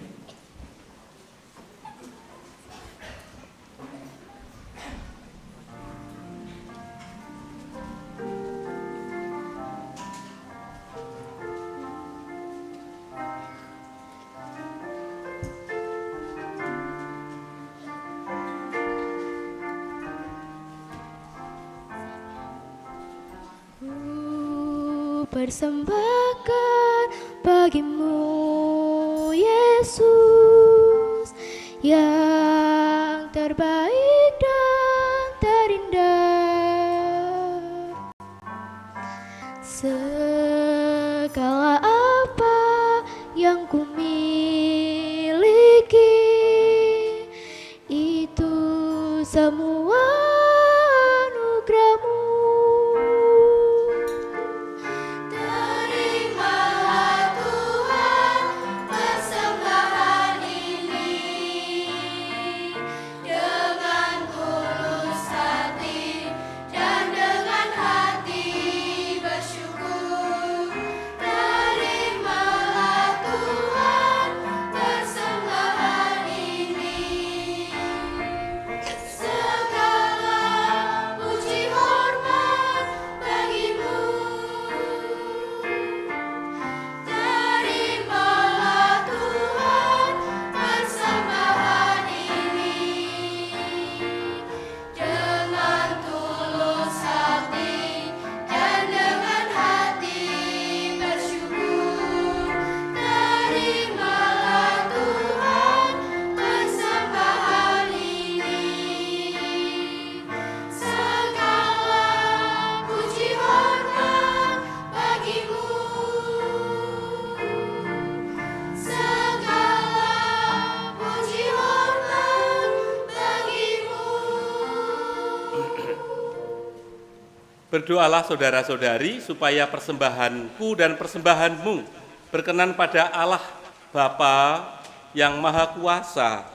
Persembahkan bagimu Yesus yang terbaik dan terindah. Segala apa yang ku miliki, itu semua anugerah-Mu. Terimalah Tuhan persembahan ini, Berdoalah saudara-saudari supaya persembahanku dan persembahanmu berkenan pada Allah Bapa yang Maha Kuasa.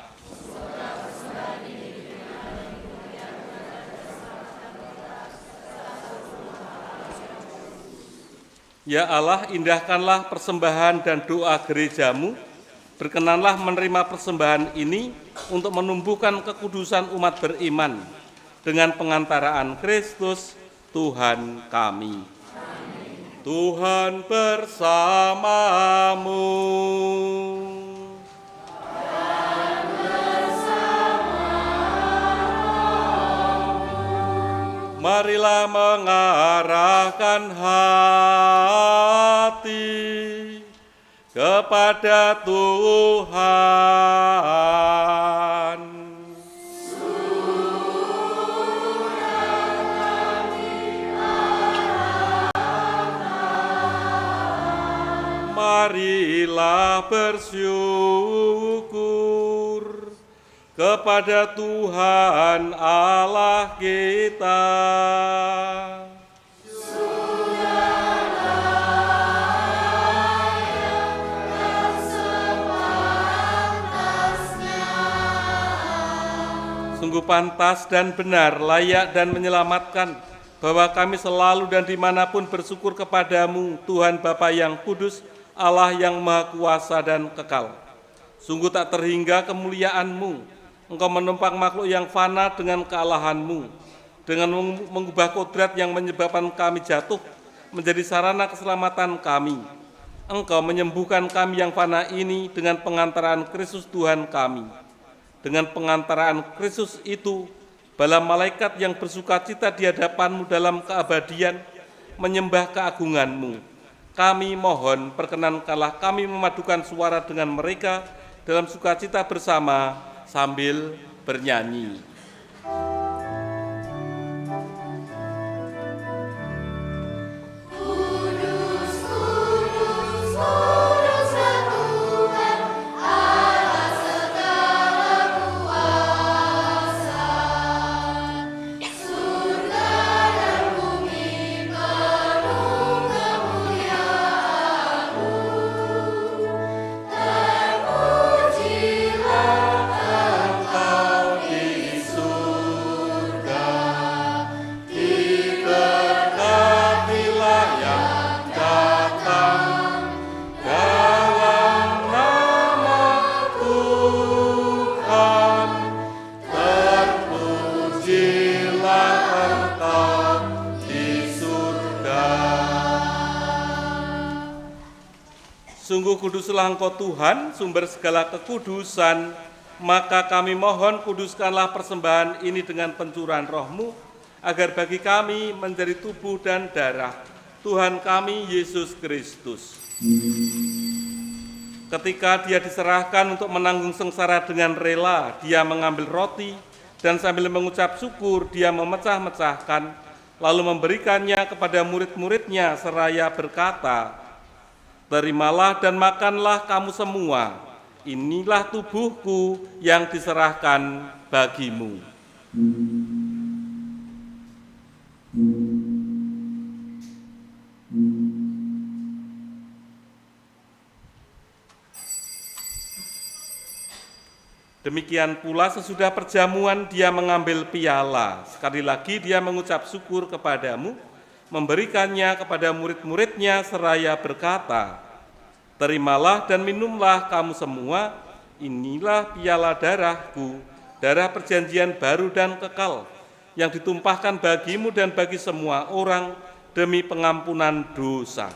Ya Allah, indahkanlah persembahan dan doa gerejamu, berkenanlah menerima persembahan ini untuk menumbuhkan kekudusan umat beriman dengan pengantaraan Kristus, Tuhan kami. Amin. Tuhan bersamamu. Dan bersamamu. Marilah mengarahkan hati kepada Tuhan. Marilah bersyukur kepada Tuhan Allah kita. Sungguh pantas dan benar, layak dan menyelamatkan, bahwa kami selalu dan dimanapun bersyukur kepadamu, Tuhan Bapa yang kudus, Allah yang maha kuasa dan kekal. Sungguh tak terhingga kemuliaan-Mu, Engkau menumpang makhluk yang fana dengan kealahan-Mu, dengan mengubah kodrat yang menyebabkan kami jatuh menjadi sarana keselamatan kami. Engkau menyembuhkan kami yang fana ini dengan pengantaraan Kristus Tuhan kami. Dengan pengantaraan Kristus itu, bala malaikat yang bersukacita di hadapan-Mu dalam keabadian menyembah keagungan-Mu. Kami mohon perkenankanlah kami memadukan suara dengan mereka dalam sukacita bersama sambil bernyanyi. Sungguh kuduslah Engkau Tuhan, sumber segala kekudusan, maka kami mohon kuduskanlah persembahan ini dengan pencurahan Roh-Mu, agar bagi kami menjadi tubuh dan darah Tuhan kami Yesus Kristus. Ketika Dia diserahkan untuk menanggung sengsara dengan rela, Dia mengambil roti dan sambil mengucap syukur Dia memecah-mecahkan, lalu memberikannya kepada murid-muridnya seraya berkata, "Terimalah dan makanlah kamu semua, inilah tubuhku yang diserahkan bagimu." Demikian pula sesudah perjamuan Dia mengambil piala, sekali lagi Dia mengucap syukur kepadamu, memberikannya kepada murid-muridnya seraya berkata, "Terimalah dan minumlah kamu semua, inilah piala darahku, darah perjanjian baru dan kekal, yang ditumpahkan bagimu dan bagi semua orang demi pengampunan dosa.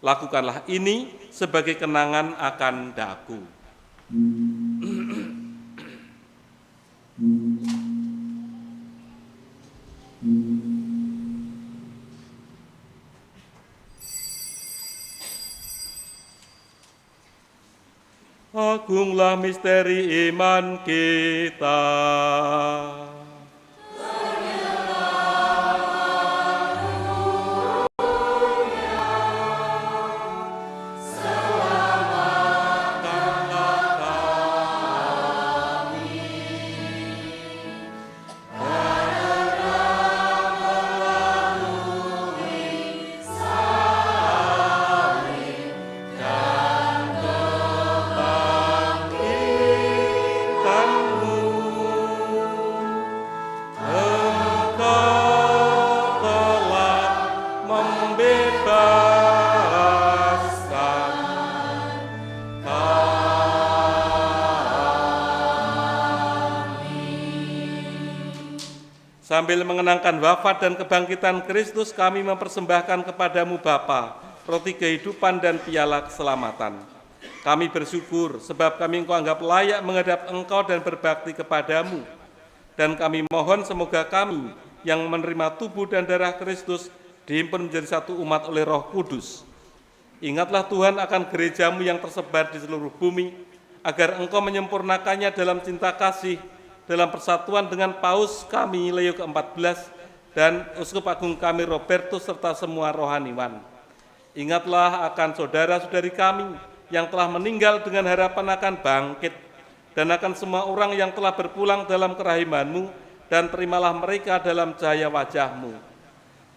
Lakukanlah ini sebagai kenangan akan daku." Agunglah misteri iman kita. Sambil mengenangkan wafat dan kebangkitan Kristus, kami mempersembahkan kepadamu Bapa, roti kehidupan dan piala keselamatan. Kami bersyukur sebab kami Engkau anggap layak menghadap Engkau dan berbakti kepadamu. Dan kami mohon semoga kami yang menerima tubuh dan darah Kristus dihimpun menjadi satu umat oleh Roh Kudus. Ingatlah Tuhan akan gerejamu yang tersebar di seluruh bumi, agar Engkau menyempurnakannya dalam cinta kasih, dalam persatuan dengan Paus kami Leo ke-14 dan Uskup Agung kami Robertus serta semua rohaniwan. Ingatlah akan saudara-saudari kami yang telah meninggal dengan harapan akan bangkit, dan akan semua orang yang telah berpulang dalam kerahiman-Mu, dan terimalah mereka dalam cahaya wajah-Mu.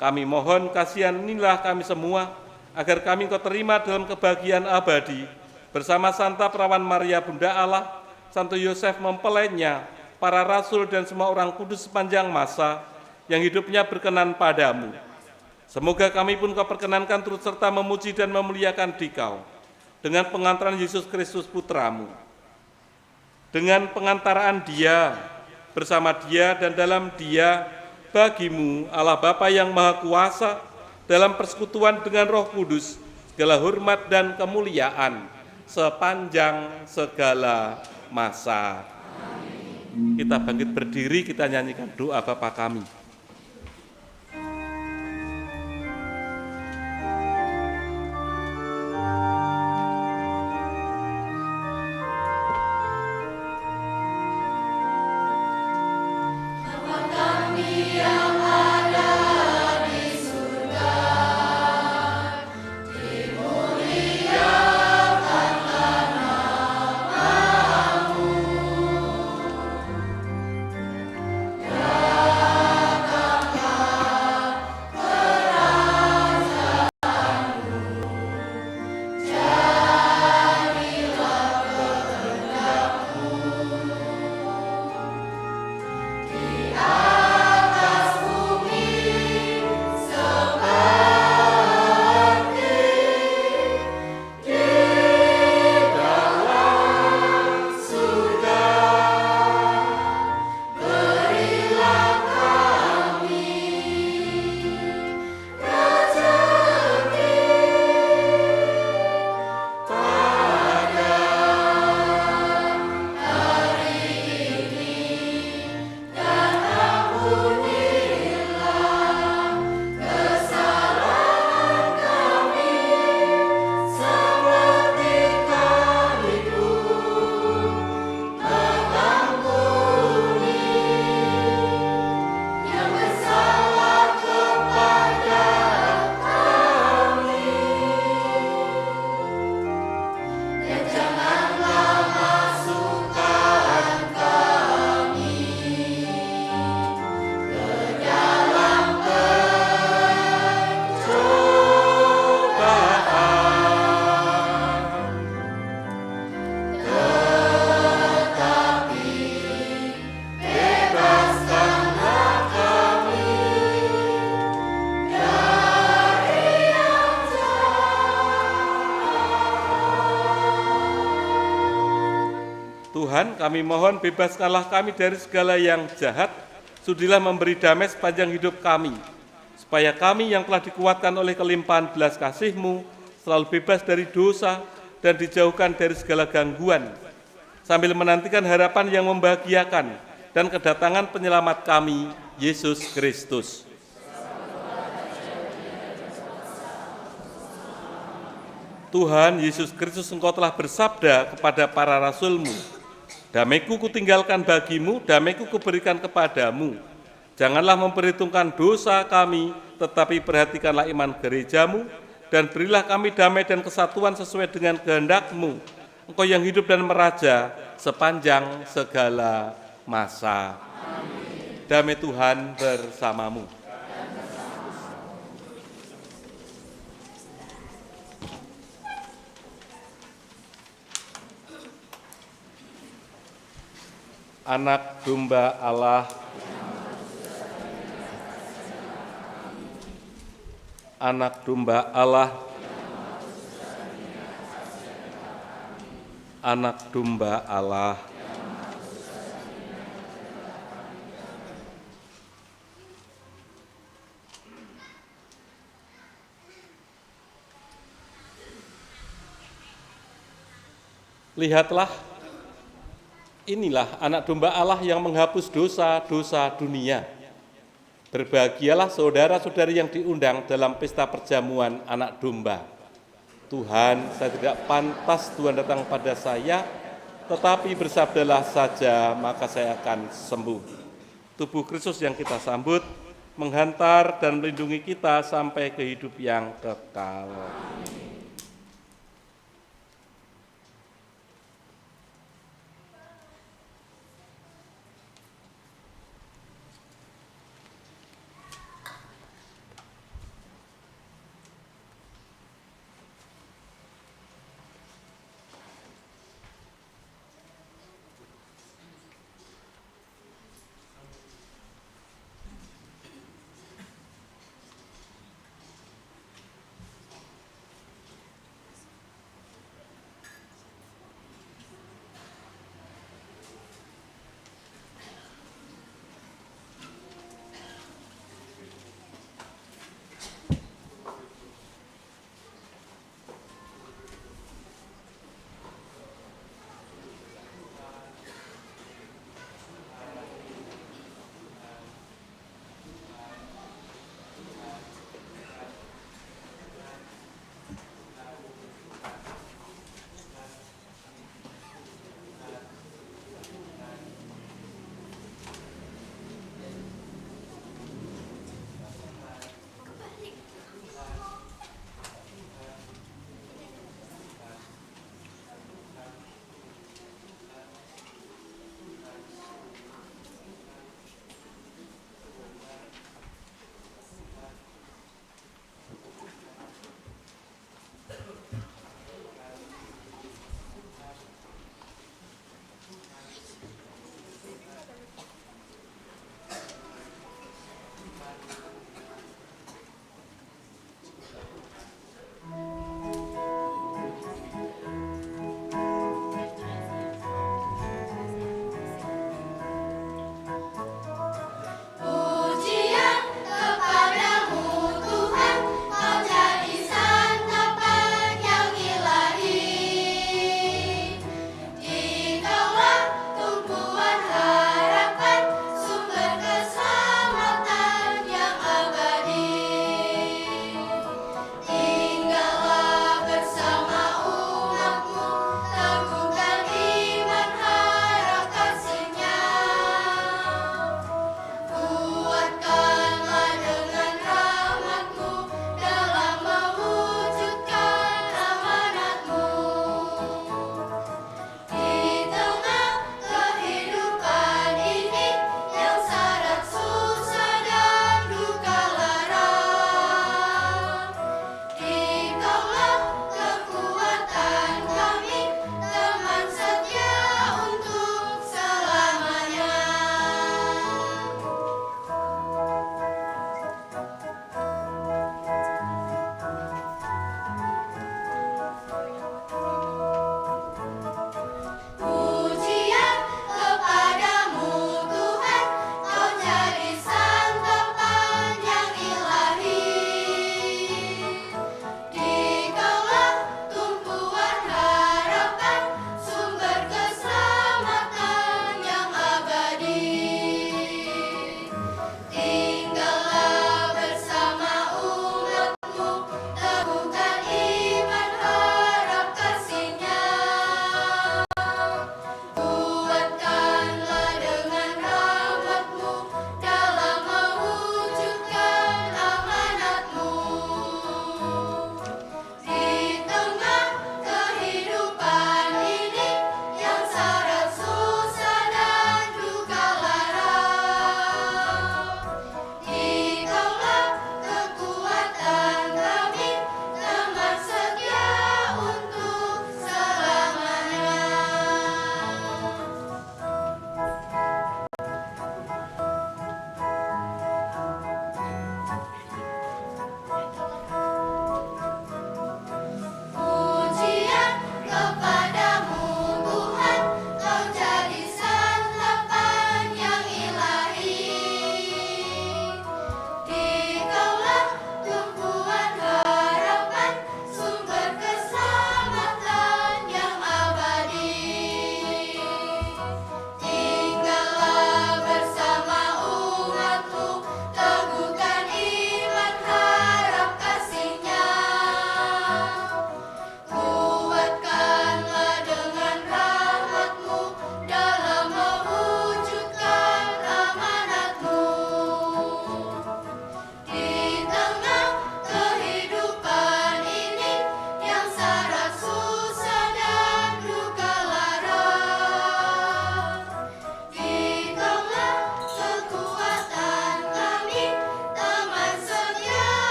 Kami mohon kasihanilah kami semua, agar kami Engkau terima dalam kebahagiaan abadi, bersama Santa Perawan Maria Bunda Allah, Santo Yosef mempelainya, para rasul dan semua orang kudus sepanjang masa yang hidupnya berkenan padamu. Semoga kami pun Kau perkenankan turut serta memuji dan memuliakan Dikau dengan pengantaran Yesus Kristus Putramu. Dengan pengantaraan Dia, bersama Dia dan dalam Dia, bagimu Allah Bapa yang Maha Kuasa, dalam persekutuan dengan Roh Kudus, segala hormat dan kemuliaan sepanjang segala masa. Kita bangkit berdiri, kita nyanyikan doa Bapa kami. Tuhan, kami mohon bebaskanlah kami dari segala yang jahat, sudilah memberi damai sepanjang hidup kami, supaya kami yang telah dikuatkan oleh kelimpahan belas kasih-Mu selalu bebas dari dosa dan dijauhkan dari segala gangguan, sambil menantikan harapan yang membahagiakan dan kedatangan penyelamat kami, Yesus Kristus. Tuhan Yesus Kristus, Engkau telah bersabda kepada para rasul-Mu, damai-Ku kutinggalkan bagimu, damai-Ku kuberikan kepadamu. Janganlah memperhitungkan dosa kami, tetapi perhatikanlah iman gereja-Mu, dan berilah kami damai dan kesatuan sesuai dengan kehendak-Mu. Engkau yang hidup dan meraja sepanjang segala masa. Amin. Damai Tuhan bersamamu. Anak domba Allah, anak domba Allah, anak domba Allah. Lihatlah, inilah anak domba Allah yang menghapus dosa-dosa dunia. Berbahagialah saudara-saudari yang diundang dalam pesta perjamuan anak domba. Tuhan, saya tidak pantas Tuhan datang pada saya, tetapi bersabdalah saja, maka saya akan sembuh. Tubuh Kristus yang kita sambut, menghantar dan melindungi kita sampai ke hidup yang kekal.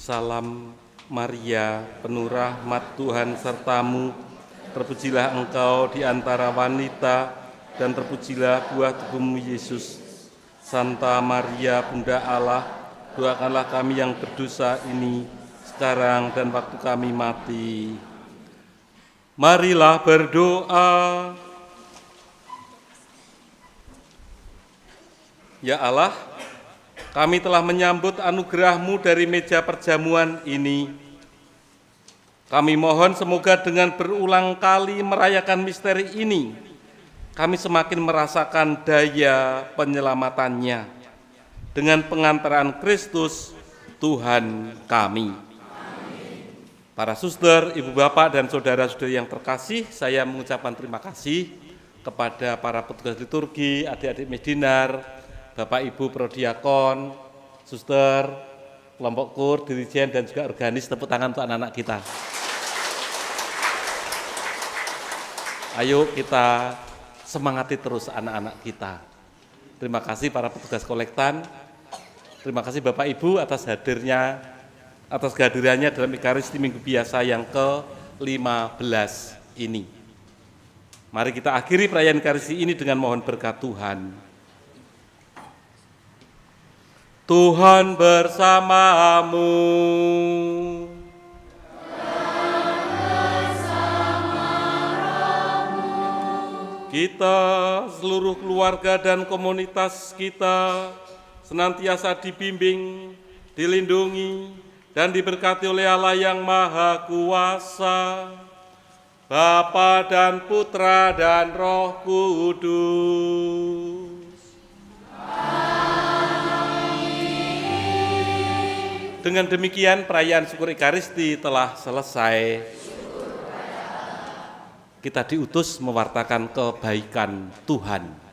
Salam Maria, penuh rahmat Tuhan sertamu, terpujilah engkau di antara wanita, dan terpujilah buah tubuhmu Yesus. Santa Maria, Bunda Allah, doakanlah kami yang berdosa ini, sekarang dan waktu kami mati. Marilah berdoa. Ya Allah, kami telah menyambut anugerah-Mu dari meja perjamuan ini. Kami mohon semoga dengan berulang kali merayakan misteri ini, kami semakin merasakan daya penyelamatannya dengan pengantaran Kristus, Tuhan kami. Para suster, ibu bapak, dan saudara-saudari yang terkasih, saya mengucapkan terima kasih kepada para petugas liturgi, adik-adik Medinar, Bapak Ibu Prodiakon, suster, kelompok kur, dirijen, dan juga organis. Tepuk tangan untuk anak-anak kita. Ayo kita semangati terus anak-anak kita. Terima kasih para petugas kolektan. Terima kasih Bapak Ibu atas kehadirannya dalam Ekaristi Minggu Biasa yang ke-15 ini. Mari kita akhiri perayaan Ekaristi ini dengan mohon berkat Tuhan. Tuhan bersamamu. Kita, seluruh keluarga dan komunitas kita, senantiasa dibimbing, dilindungi, dan diberkati oleh Allah yang Maha Kuasa, Bapa dan Putra dan Roh Kudus. Dengan demikian perayaan syukur Ekaristi telah selesai. Kita diutus mewartakan kebaikan Tuhan.